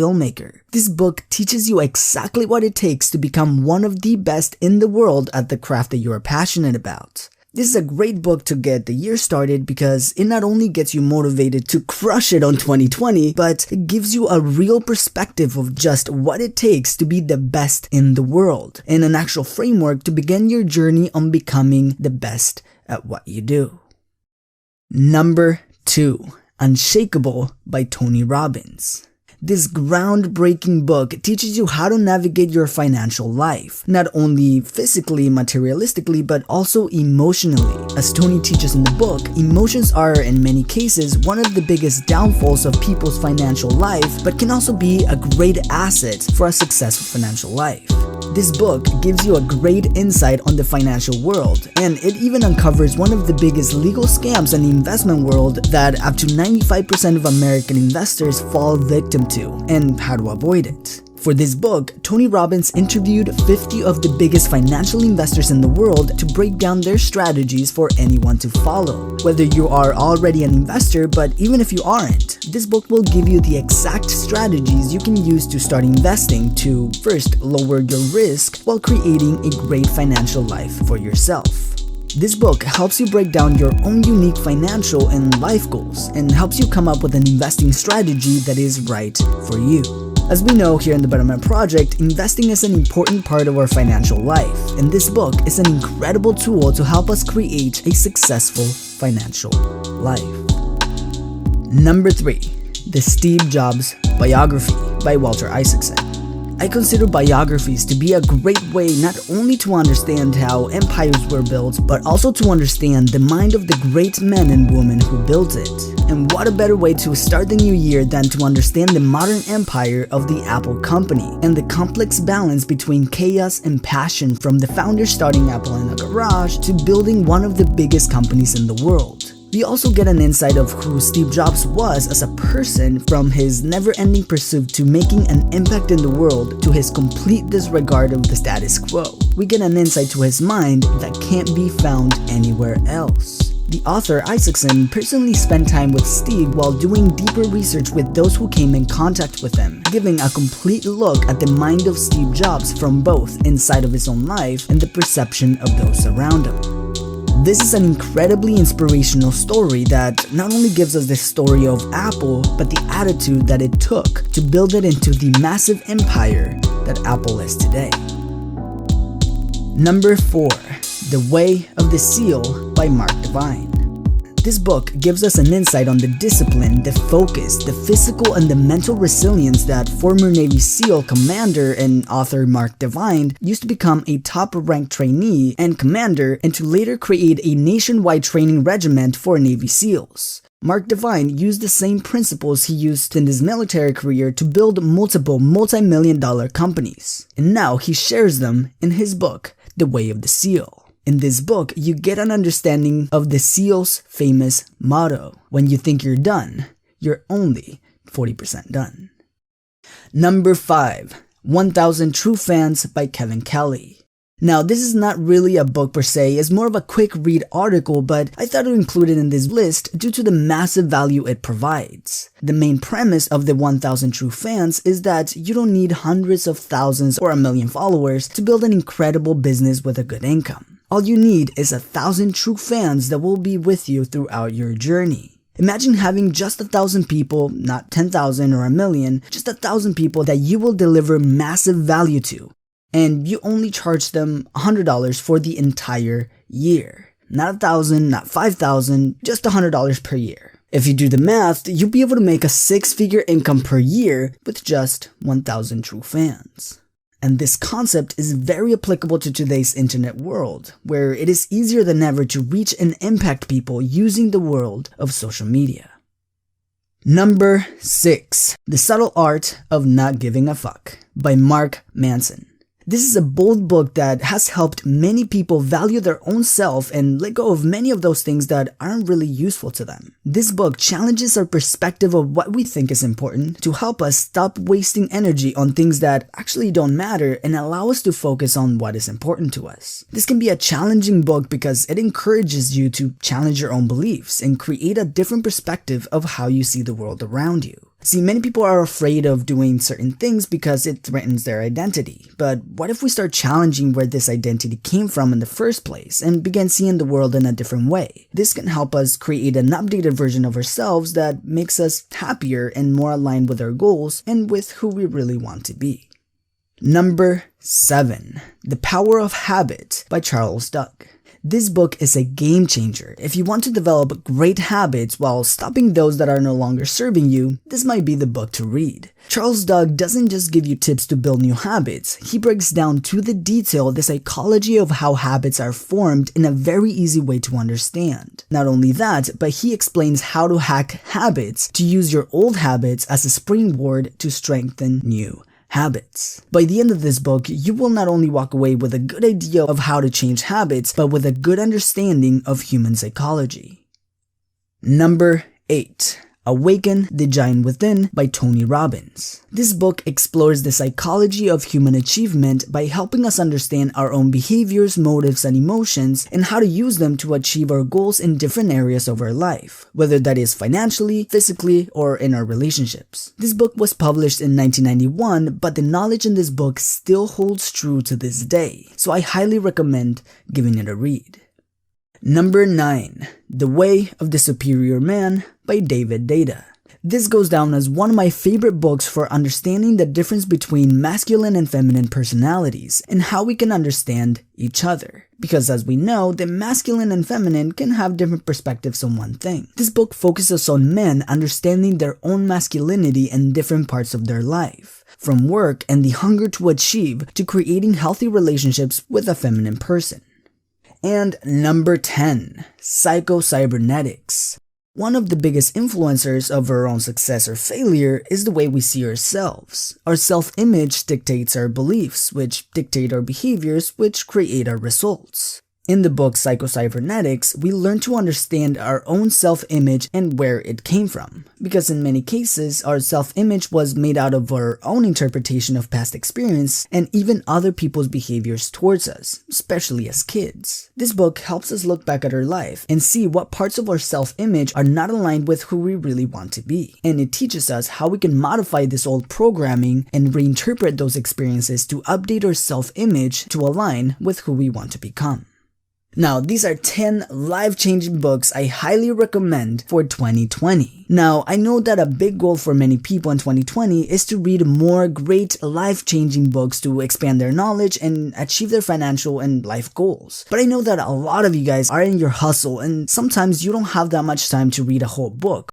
filmmaker. This book teaches you exactly what it takes to become one of the best in the world at the craft that you are passionate about. This is a great book to get the year started because it not only gets you motivated to crush it on 2020, but it gives you a real perspective of just what it takes to be the best in the world and an actual framework to begin your journey on becoming the best at what you do. Number 2, Unshakable by Tony Robbins. This groundbreaking book teaches you how to navigate your financial life, not only physically, materialistically, but also emotionally. As Tony teaches in the book, emotions are, in many cases, one of the biggest downfalls of people's financial life, but can also be a great asset for a successful financial life. This book gives you a great insight on the financial world, and it even uncovers one of the biggest legal scams in the investment world that up to 95% of American investors fall victim to, and how to avoid it. For this book, Tony Robbins interviewed 50 of the biggest financial investors in the world to break down their strategies for anyone to follow. Whether you are already an investor, but even if you aren't, this book will give you the exact strategies you can use to start investing to first lower your risk while creating a great financial life for yourself. This book helps you break down your own unique financial and life goals and helps you come up with an investing strategy that is right for you. As we know here in the Betterment Project, investing is an important part of our financial life, and this book is an incredible tool to help us create a successful financial life. Number 3, The Steve Jobs Biography by Walter Isaacson. I consider biographies to be a great way not only to understand how empires were built, but also to understand the mind of the great men and women who built it. And what a better way to start the new year than to understand the modern empire of the Apple company and the complex balance between chaos and passion from the founder starting Apple in a garage to building one of the biggest companies in the world. We also get an insight of who Steve Jobs was as a person, from his never-ending pursuit to making an impact in the world to his complete disregard of the status quo. We get an insight to his mind that can't be found anywhere else. The author Isaacson personally spent time with Steve while doing deeper research with those who came in contact with him, giving a complete look at the mind of Steve Jobs from both inside of his own life and the perception of those around him. This is an incredibly inspirational story that not only gives us the story of Apple, but the attitude that it took to build it into the massive empire that Apple is today. Number 4, The Way of the SEAL by Mark Divine. This book gives us an insight on the discipline, the focus, the physical and the mental resilience that former Navy SEAL commander and author Mark Divine used to become a top-ranked trainee and commander and to later create a nationwide training regiment for Navy SEALs. Mark Divine used the same principles he used in his military career to build multiple multi-million-dollar companies, and now he shares them in his book, The Way of the SEAL. In this book, you get an understanding of the SEAL's famous motto: when you think you're done, you're only 40% done. Number 5, 1000 True Fans by Kevin Kelly. Now, this is not really a book per se, it's more of a quick read article, but I thought to include it in this list due to the massive value it provides. The main premise of the 1000 True Fans is that you don't need hundreds of thousands or a million followers to build an incredible business with a good income. All you need is 1,000 true fans that will be with you throughout your journey. Imagine having just 1,000 people, not 10,000 or a million, just 1,000 people that you will deliver massive value to. And you only charge them $100 for the entire year. Not 1,000, not 5,000, just $100 per year. If you do the math, you'll be able to make a 6-figure income per year with just 1,000 true fans. And this concept is very applicable to today's internet world, where it is easier than ever to reach and impact people using the world of social media. Number 6, The Subtle Art of Not Giving a Fuck by Mark Manson. This is a bold book that has helped many people value their own self and let go of many of those things that aren't really useful to them. This book challenges our perspective of what we think is important to help us stop wasting energy on things that actually don't matter and allow us to focus on what is important to us. This can be a challenging book because it encourages you to challenge your own beliefs and create a different perspective of how you see the world around you. See, many people are afraid of doing certain things because it threatens their identity. But what if we start challenging where this identity came from in the first place and begin seeing the world in a different way? This can help us create an updated version of ourselves that makes us happier and more aligned with our goals and with who we really want to be. Number 7. The Power of Habit by Charles Duhigg. This book is a game changer. If you want to develop great habits while stopping those that are no longer serving you, this might be the book to read. Charles Duhigg doesn't just give you tips to build new habits, he breaks down to the detail the psychology of how habits are formed in a very easy way to understand. Not only that, but he explains how to hack habits to use your old habits as a springboard to strengthen new habits. By the end of this book, you will not only walk away with a good idea of how to change habits, but with a good understanding of human psychology. Number 8. Awaken the Giant Within by Tony Robbins. This book explores the psychology of human achievement by helping us understand our own behaviors, motives, and emotions, and how to use them to achieve our goals in different areas of our life, whether that is financially, physically, or in our relationships. This book was published in 1991, but the knowledge in this book still holds true to this day, so I highly recommend giving it a read. Number 9. The Way of the Superior Man by David Deida. This goes down as one of my favorite books for understanding the difference between masculine and feminine personalities and how we can understand each other. Because as we know, the masculine and feminine can have different perspectives on one thing. This book focuses on men understanding their own masculinity in different parts of their life, from work and the hunger to achieve to creating healthy relationships with a feminine person. And number 10, Psycho-Cybernetics. One of the biggest influencers of our own success or failure is the way we see ourselves. Our self-image dictates our beliefs, which dictate our behaviors, which create our results. In the book Psycho-Cybernetics, we learn to understand our own self-image and where it came from. Because in many cases, our self-image was made out of our own interpretation of past experience and even other people's behaviors towards us, especially as kids. This book helps us look back at our life and see what parts of our self-image are not aligned with who we really want to be. And it teaches us how we can modify this old programming and reinterpret those experiences to update our self-image to align with who we want to become. Now, these are 10 life-changing books I highly recommend for 2020. Now, I know that a big goal for many people in 2020 is to read more great life-changing books to expand their knowledge and achieve their financial and life goals. But I know that a lot of you guys are in your hustle and sometimes you don't have that much time to read a whole book.